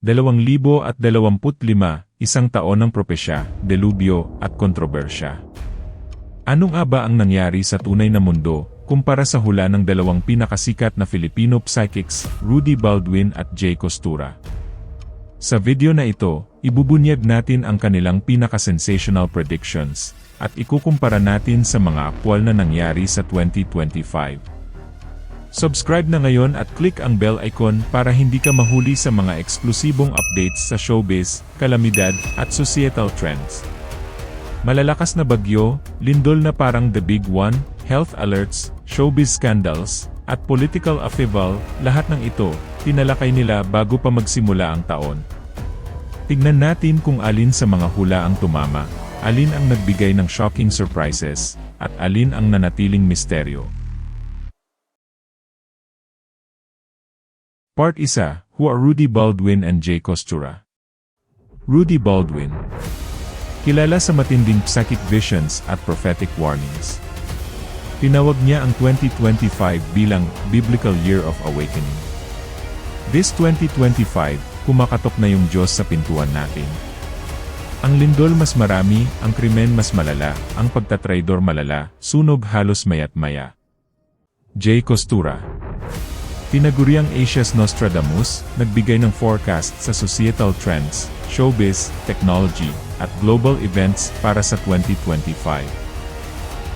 2025, isang taon ng propesya, delubyo, at kontrobersya. Ano nga ba ang nangyari sa tunay na mundo, kumpara sa hula ng dalawang pinakasikat na Filipino psychics, Rudy Baldwin at Jay Costura? Sa video na ito, ibubunyag natin ang kanilang pinaka-sensational predictions, at ikukumpara natin sa mga aktwal na nangyari sa 2025. Subscribe na ngayon at click ang bell icon para hindi ka mahuli sa mga eksklusibong updates sa showbiz, kalamidad, at societal trends. Malalakas na bagyo, lindol na parang The Big One, health alerts, showbiz scandals, at political upheaval, lahat ng ito, tinalakay nila bago pa magsimula ang taon. Tignan natin kung alin sa mga hula ang tumama, alin ang nagbigay ng shocking surprises, at alin ang nanatiling misteryo. Part 1, Who are Rudy Baldwin and Jay Costura? Rudy Baldwin. Kilala sa matinding psychic visions at prophetic warnings. Tinawag niya ang 2025 bilang Biblical Year of Awakening. This 2025, kumakatok na yung Diyos sa pintuan natin. Ang lindol mas marami, ang krimen mas malala, ang pagtatraidor malala, sunog halos maya't maya. Jay Costura. Tinaguriang Asia's Nostradamus, nagbigay ng forecast sa societal trends, showbiz, technology, at global events para sa 2025.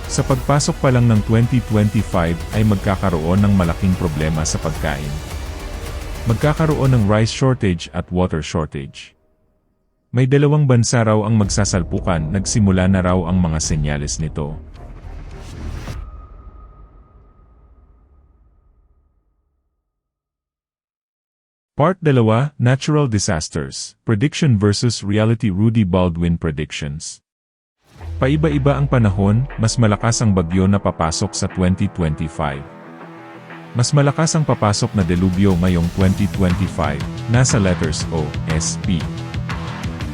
Sa pagpasok pa lang ng 2025 ay magkakaroon ng malaking problema sa pagkain. Magkakaroon ng rice shortage at water shortage. May dalawang bansa raw ang magsasalpukan, nagsimula na raw ang mga senyales nito. Part 2, Natural Disasters, Prediction versus Reality. Rudy Baldwin Predictions. Paiba-iba ang panahon, mas malakas ang bagyo na papasok sa 2025. Mas malakas ang papasok na delubyo ngayong 2025, nasa letters O, S, P.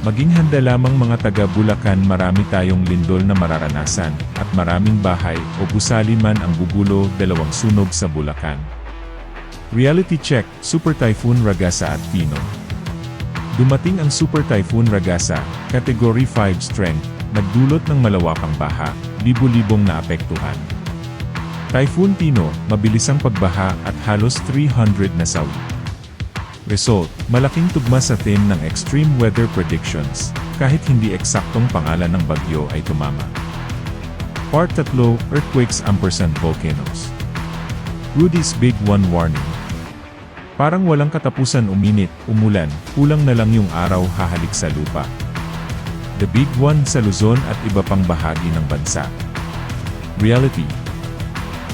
Maging handa lamang mga taga Bulacan, marami tayong lindol na mararanasan, at maraming bahay o gusali man ang gugulo, dalawang sunog sa Bulacan. Reality check, Super Typhoon Ragasa at Pino. Dumating ang Super Typhoon Ragasa, Category 5 strength, nagdulot ng malawakang baha, libo-libong naapektuhan. Typhoon Pino, mabilisang pagbaha at halos 300 na sawi. Result, malaking tugma sa theme ng extreme weather predictions, kahit hindi eksaktong pangalan ng bagyo ay tumama. Part 3, Earthquakes & Volcanoes. Rudy's Big One Warning. Parang walang katapusan, uminit, umulan, kulang na lang yung araw hahalik sa lupa. The Big One sa Luzon at iba pang bahagi ng bansa. Reality.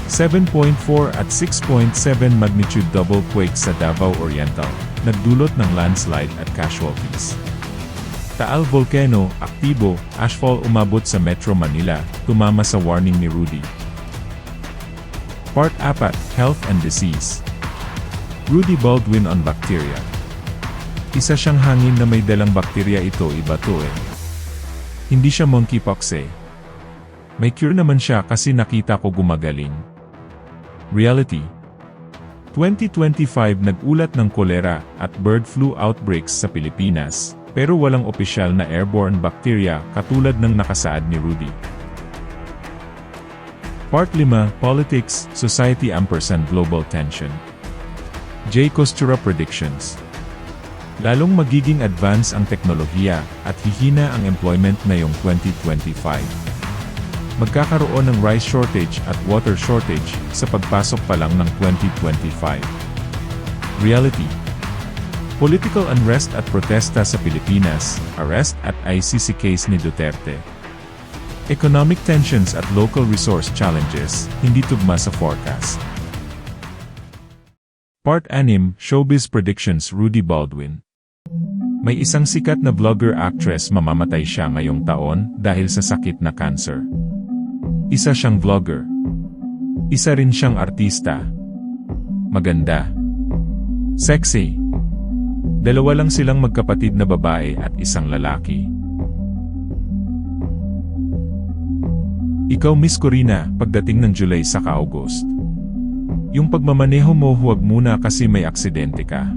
7.4 at 6.7 magnitude double quakes sa Davao Oriental, nagdulot ng landslide at casualties. Taal Volcano, aktibo, ashfall umabot sa Metro Manila, tumama sa warning ni Rudy. Part 4, Health and Disease. Rudy Baldwin on Bacteria. Isa siyang hangin na may dalang bakterya, ito iba to eh. Hindi siya monkeypox eh. May cure naman siya kasi nakita ko gumagaling. Reality. 2025 nag-ulat ng kolera at bird flu outbreaks sa Pilipinas, pero walang opisyal na airborne bacteria katulad ng nakasaad ni Rudy. Part 5, Politics, Society & Global Tension. Jay Costura Predictions. Lalong magiging advance ang teknolohiya at hihina ang employment ngayong 2025. Magkakaroon ng rice shortage at water shortage sa pagpasok pa lang ng 2025. Reality. Political unrest at protesta sa Pilipinas, arrest at ICC case ni Duterte. Economic tensions at local resource challenges, hindi tugma sa forecast. Part 6, Showbiz Predictions. Rudy Baldwin. May isang sikat na vlogger-actress, mamamatay siya ngayong taon dahil sa sakit na cancer. Isa siyang vlogger. Isa rin siyang artista. Maganda. Sexy. Dalawa lang silang magkapatid na babae at isang lalaki. Ikaw, Miss Corina, pagdating ng July saka August. Yung pagmamaneho mo, huwag muna kasi may aksidente ka.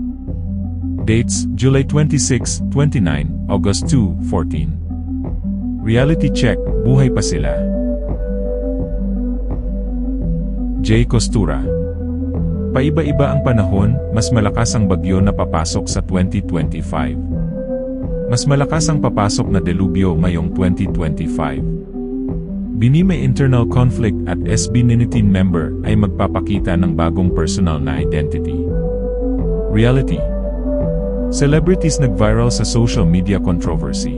Dates, July 26, 29, August 2, 14. Reality check, buhay pa sila. J. Costura. Paiba-iba ang panahon, mas malakas ang bagyo na papasok sa 2025. Mas malakas ang papasok na delubyo ngayong 2025. Bini may internal conflict at SB19 member ay magpapakita ng bagong personal na identity. Reality. Celebrities nag-viral sa social media controversy.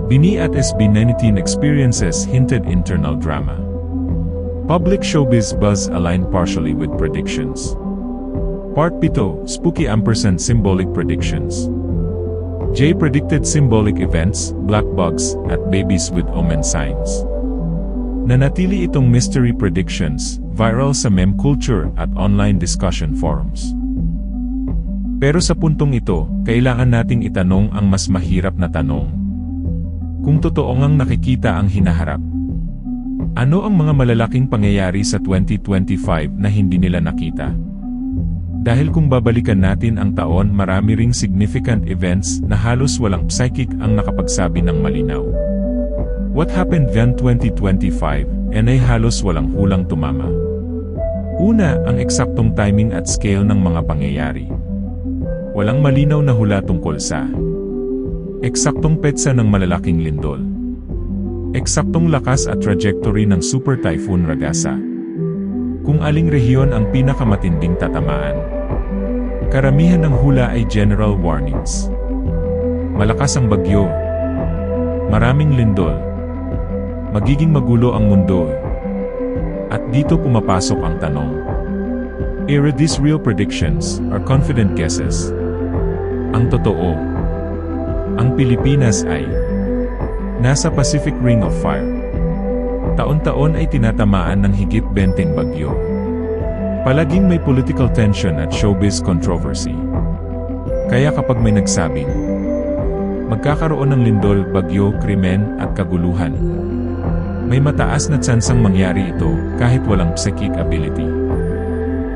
Bini at SB19 experiences hinted internal drama. Public showbiz buzz aligned partially with predictions. Part 7, Spooky & Symbolic Predictions. J predicted symbolic events, black bugs, at babies with omen signs. Nanatili itong mystery predictions, viral sa meme culture at online discussion forums. Pero sa puntong ito, kailangan nating itanong ang mas mahirap na tanong. Kung totoo ngang nakikita ang hinaharap, ano ang mga malalaking pangyayari sa 2025 na hindi nila nakita? Dahil kung babalikan natin ang taon, marami ring significant events na halos walang psychic ang nakapagsabi ng malinaw. What happened then 2025, ay halos walang hulang tumama. Una, ang eksaktong timing at scale ng mga pangyayari. Walang malinaw na hula tungkol sa eksaktong petsa ng malalaking lindol. Eksaktong lakas at trajectory ng Super Typhoon Ragasa. Kung aling rehiyon ang pinakamatinding tatamaan. Karamihan ng hula ay general warnings. Malakas ang bagyo. Maraming lindol. Magiging magulo ang mundo. At dito pumapasok ang tanong. Are these real predictions or confident guesses? Ang totoo, ang Pilipinas ay nasa Pacific Ring of Fire. Taon-taon ay tinatamaan ng higit 20 bagyo. Palaging may political tension at showbiz controversy. Kaya kapag may nagsabing, magkakaroon ng lindol, bagyo, krimen, at kaguluhan, may mataas na tsansang mangyari ito kahit walang psychic ability.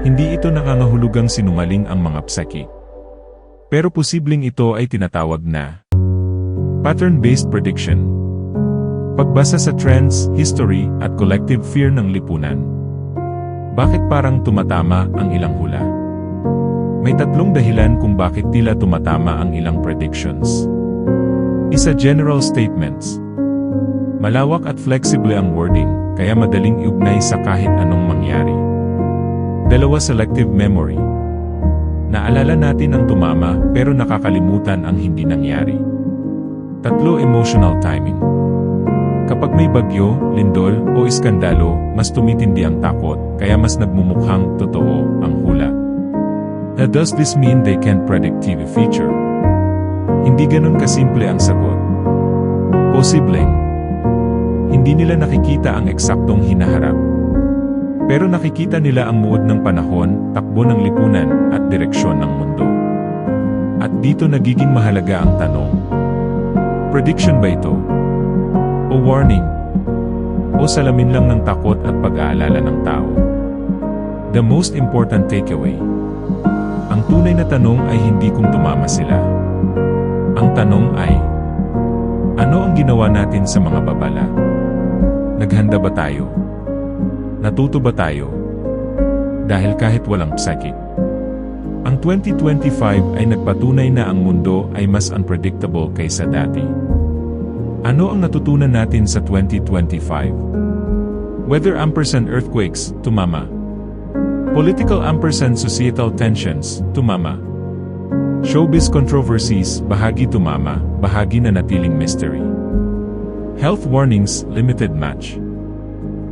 Hindi ito nangangahulugang sinungaling ang mga psychic. Pero posibleng ito ay tinatawag na pattern-based prediction. Pagbasa sa trends, history, at collective fear ng lipunan. Bakit parang tumatama ang ilang hula? May tatlong dahilan kung bakit tila tumatama ang ilang predictions. Isa, general statements. Malawak at flexible ang wording, kaya madaling iugnay sa kahit anong mangyari. Dalawa, selective memory. Naalala natin ang tumama pero nakakalimutan ang hindi nangyari. Tatlo, emotional timing. Kapag may bagyo, lindol, o iskandalo, mas tumitindi ang takot, kaya mas nagmumukhang totoo ang hula. Now does this mean they can't predict TV future? Hindi ganun kasimple ang sagot. Posibleng hindi nila nakikita ang eksaktong hinaharap. Pero nakikita nila ang muod ng panahon, takbo ng lipunan, at direksyon ng mundo. At dito nagiging mahalaga ang tanong. Prediction ba ito? O warning? O salamin lang ng takot at pag-aalala ng tao? The most important takeaway. Ang tunay na tanong ay hindi kung tumama sila. Ang tanong ay, ano ang ginawa natin sa mga babala? Naghanda ba tayo? Natuto ba tayo? Dahil kahit walang psychic, ang 2025 ay nagpatunay na ang mundo ay mas unpredictable kaysa dati. Ano ang natutunan natin sa 2025? Weather & earthquakes, tumama. Political & societal tensions, tumama. Showbiz controversies, bahagi tumama, bahagi na natiling mystery. Health warnings, limited match.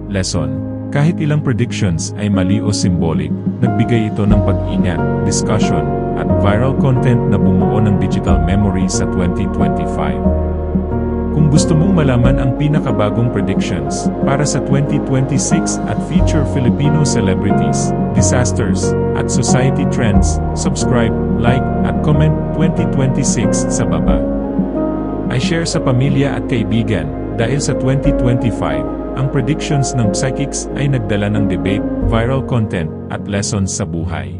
Lesson: kahit ilang predictions ay mali o symbolic, nagbigay ito ng pag-ingat, discussion, at viral content na bumuo ng digital memory sa 2025. Kung gusto mong malaman ang pinakabagong predictions para sa 2026 at feature Filipino celebrities, disasters, at society trends, subscribe, like, at comment 2026 sa baba. I-share sa pamilya at kaibigan dahil sa 2025, ang predictions ng psychics ay nagdala ng debate, viral content, at lessons sa buhay.